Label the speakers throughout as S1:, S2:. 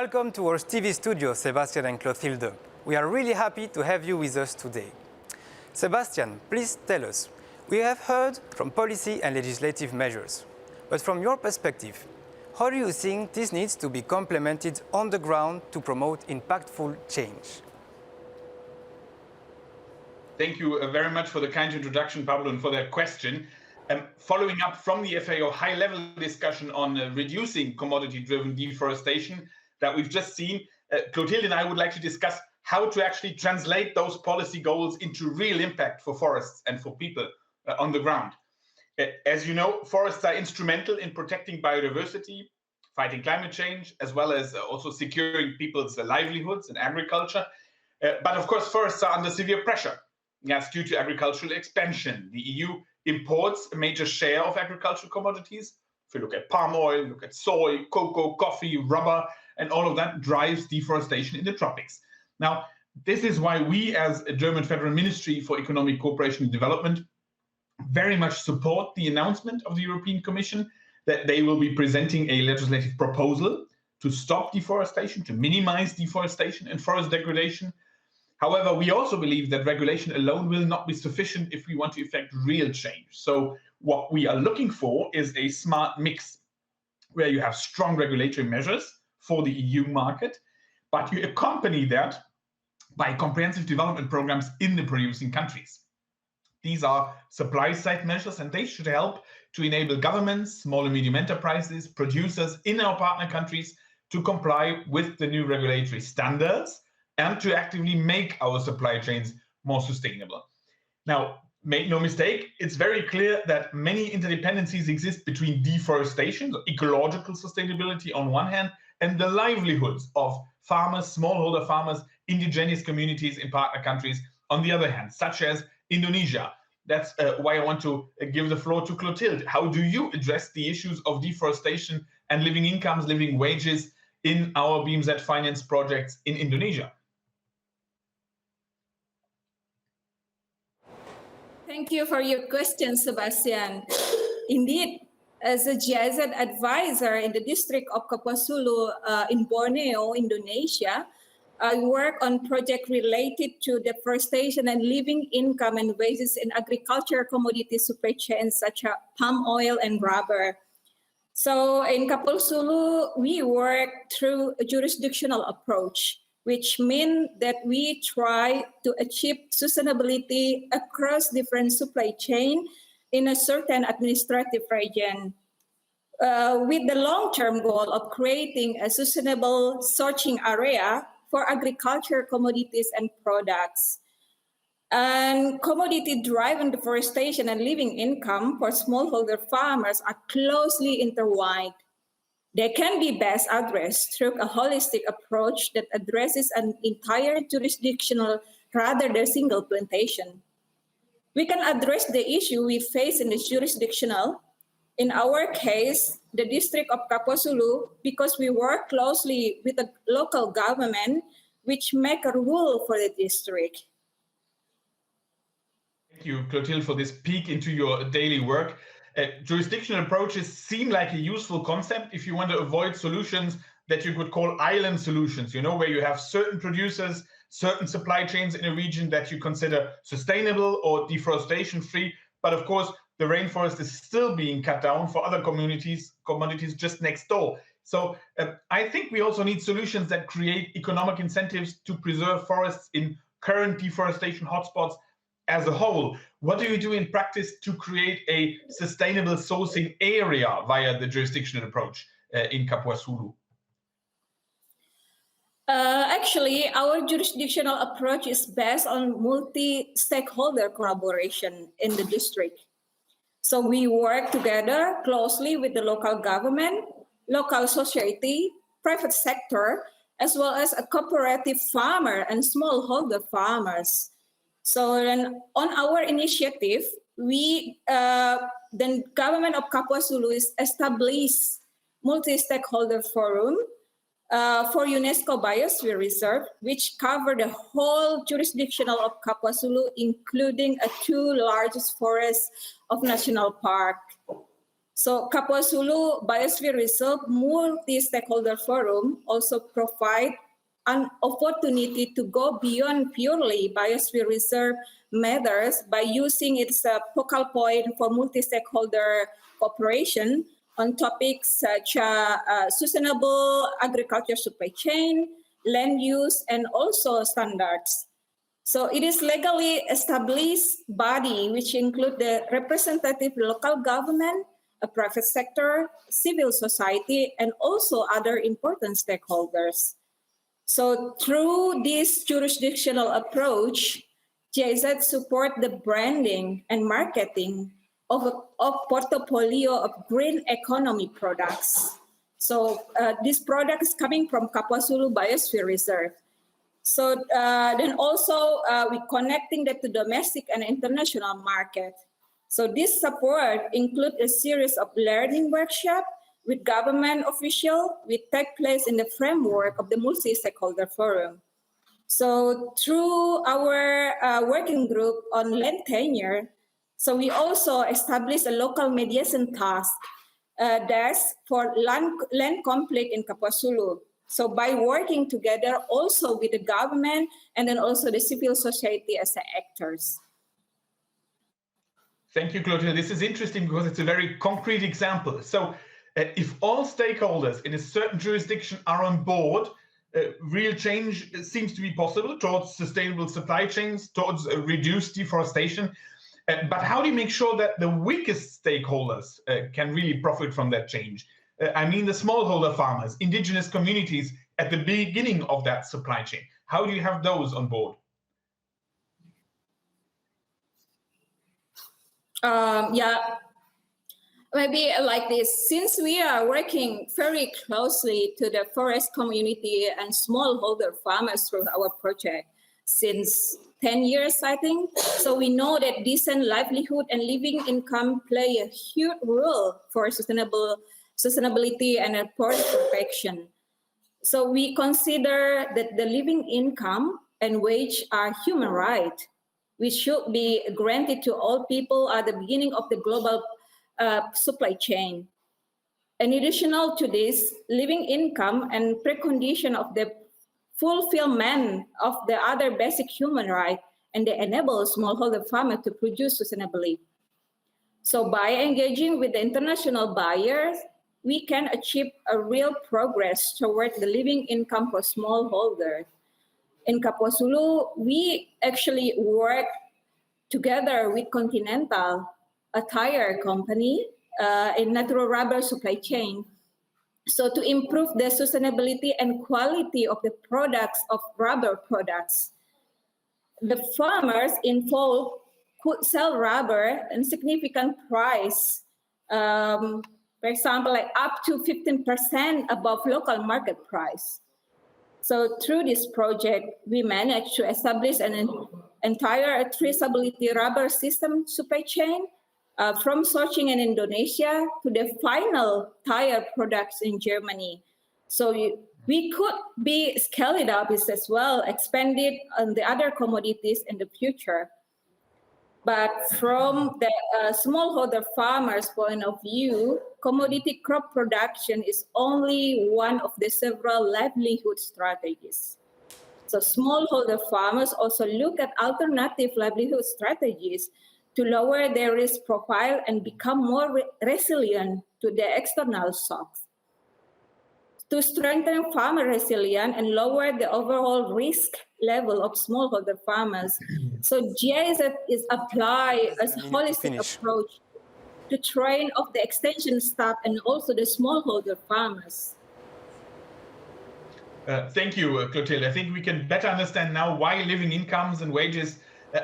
S1: Welcome to our TV studio, Sebastian and Clothilde. We are really happy to have you with us today. Sebastian, please tell us. We have heard from policy and legislative measures, but from your perspective, how do you think this needs to be complemented on the ground to promote impactful change?
S2: Thank you very much for the kind introduction, Pablo, and for that question. Following up from the FAO high-level discussion on reducing commodity-driven deforestation that we've just seen, Clothilde and I would like to discuss how to actually translate those policy goals into real impact for forests and for people on the ground. As you know, forests are instrumental in protecting biodiversity, fighting climate change, as well as also securing people's livelihoods in agriculture. But of course, forests are under severe pressure. That's due to agricultural expansion. The EU imports a major share of agricultural commodities. If you look at palm oil, look at soy, cocoa, coffee, rubber, and all of that drives deforestation in the tropics. Now, this is why we as a German Federal Ministry for Economic Cooperation and Development very much support the announcement of the European Commission that they will be presenting a legislative proposal to stop deforestation, to minimize deforestation and forest degradation. However, we also believe that regulation alone will not be sufficient if we want to effect real change. So what we are looking for is a smart mix where you have strong regulatory measures for the EU market, but you accompany that by comprehensive development programs in the producing countries. These are supply-side measures, and they should help to enable governments, small and medium enterprises, producers in our partner countries to comply with the new regulatory standards and to actively make our supply chains more sustainable. Now, make no mistake, it's very clear that many interdependencies exist between deforestation, so ecological sustainability on one hand, and the livelihoods of farmers, smallholder farmers, indigenous communities in partner countries on the other hand, such as Indonesia. That's why I want to give the floor to Clothilde. How do you address the issues of deforestation and living incomes, living wages in our BMZ finance projects in Indonesia?
S3: Thank you for your question, Sebastian. Indeed, as a GIZ advisor in the district of Kapuasulu in Borneo, Indonesia, I work on projects related to deforestation and living income and wages in agriculture commodity supply chains such as palm oil and rubber. So in Kapuasulu, we work through a jurisdictional approach, which means that we try to achieve sustainability across different supply chain in a certain administrative region, with the long-term goal of creating a sustainable sourcing area for agriculture commodities and products. And commodity-driven deforestation and living income for smallholder farmers are closely intertwined. They can be best addressed through a holistic approach that addresses an entire jurisdictional rather than single plantation. We can address the issue we face in the jurisdictional, in our case, the district of Kapuasulu, because we work closely with the local government, which make a rule for the district.
S2: Thank you, Clothilde, for this peek into your daily work. Jurisdictional approaches seem like a useful concept if you want to avoid solutions that you could call island solutions, where you have certain producers, certain supply chains in a region that you consider sustainable or deforestation-free. But of course, the rainforest is still being cut down for other commodities just next door. So I think we also need solutions that create economic incentives to preserve forests in current deforestation hotspots as a whole. What do you do in practice to create a sustainable sourcing area via the jurisdictional approach in Kapuasulu?
S3: Actually, our jurisdictional approach is based on multi-stakeholder collaboration in the district. So we work together closely with the local government, local society, private sector, as well as a cooperative farmer and smallholder farmers. So then on our initiative, the government of Kapuasulu is established multi-stakeholder forum for UNESCO Biosphere Reserve, which cover the whole jurisdictional of Kapuasulu, including 2 largest forests of national park. So KwaZulu Biosphere Reserve Multi-Stakeholder Forum also provide an opportunity to go beyond purely biosphere reserve matters by using its focal point for multi-stakeholder cooperation on topics such as sustainable agriculture supply chain, land use, and also standards. So it is legally established body which include the representative local government, a private sector, civil society, and also other important stakeholders. So through this jurisdictional approach, GIZ support the branding and marketing of a portfolio of green economy products. So these products coming from KwaZulu Biosphere Reserve. So then also we connecting that to domestic and international market. So this support include a series of learning workshops with government officials will take place in the framework of the multi-stakeholder forum. So through our working group on land tenure, so we also established a local mediation task desk for land conflict in KwaZulu. So by working together also with the government and then also the civil society as the actors.
S2: Thank you, Clotilde. This is interesting because it's a very concrete example. So if all stakeholders in a certain jurisdiction are on board, real change seems to be possible towards sustainable supply chains, towards reduced deforestation. But how do you make sure that the weakest stakeholders can really profit from that change? I mean the smallholder farmers, indigenous communities at the beginning of that supply chain. How do you have those on board?
S3: Maybe like this, since we are working very closely to the forest community and smallholder farmers through our project since 10 years, I think. So we know that decent livelihood and living income play a huge role for sustainability and forest protection. So we consider that the living income and wage are human rights, which should be granted to all people at the beginning of the global supply chain. In addition to this, living income and precondition of the fulfillment of the other basic human rights, and they enable smallholder farmers to produce sustainably. So by engaging with the international buyers, we can achieve a real progress toward the living income for smallholders. In KwaZulu, we actually work together with Continental, a tire company in natural rubber supply chain. So to improve the sustainability and quality of the products of rubber products, the farmers involved could sell rubber at significant price. For example, like up to 15% above local market price. So through this project, we managed to establish an entire traceability rubber system supply chain from sourcing in Indonesia to the final tire products in Germany. So we could be scale it up as well, expand it on the other commodities in the future. But from the smallholder farmers' point of view, commodity crop production is only one of the several livelihood strategies. So smallholder farmers also look at alternative livelihood strategies to lower their risk profile and become more resilient to the external shocks. To strengthen farmer resilience and lower the overall risk level of smallholder farmers. So GIZ is applied as a holistic approach to train of the extension staff and also the smallholder farmers.
S2: Thank you, Clotilde. I think we can better understand now why living incomes and wages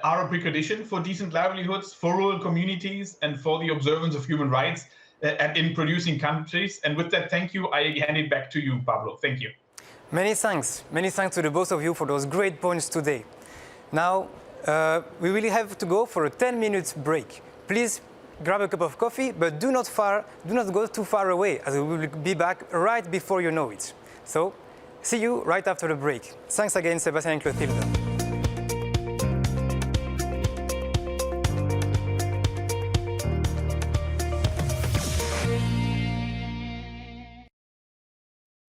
S2: are a precondition for decent livelihoods, for rural communities, and for the observance of human rights in producing countries. And with that, thank you. I hand it back to you, Pablo. Thank you.
S1: Many thanks. Many thanks to the both of you for those great points today. Now, we really have to go for a 10-minute break. Please grab a cup of coffee, but do not go too far away, as we will be back right before you know it. So, see you right after the break. Thanks again, Sebastian and Clothilde.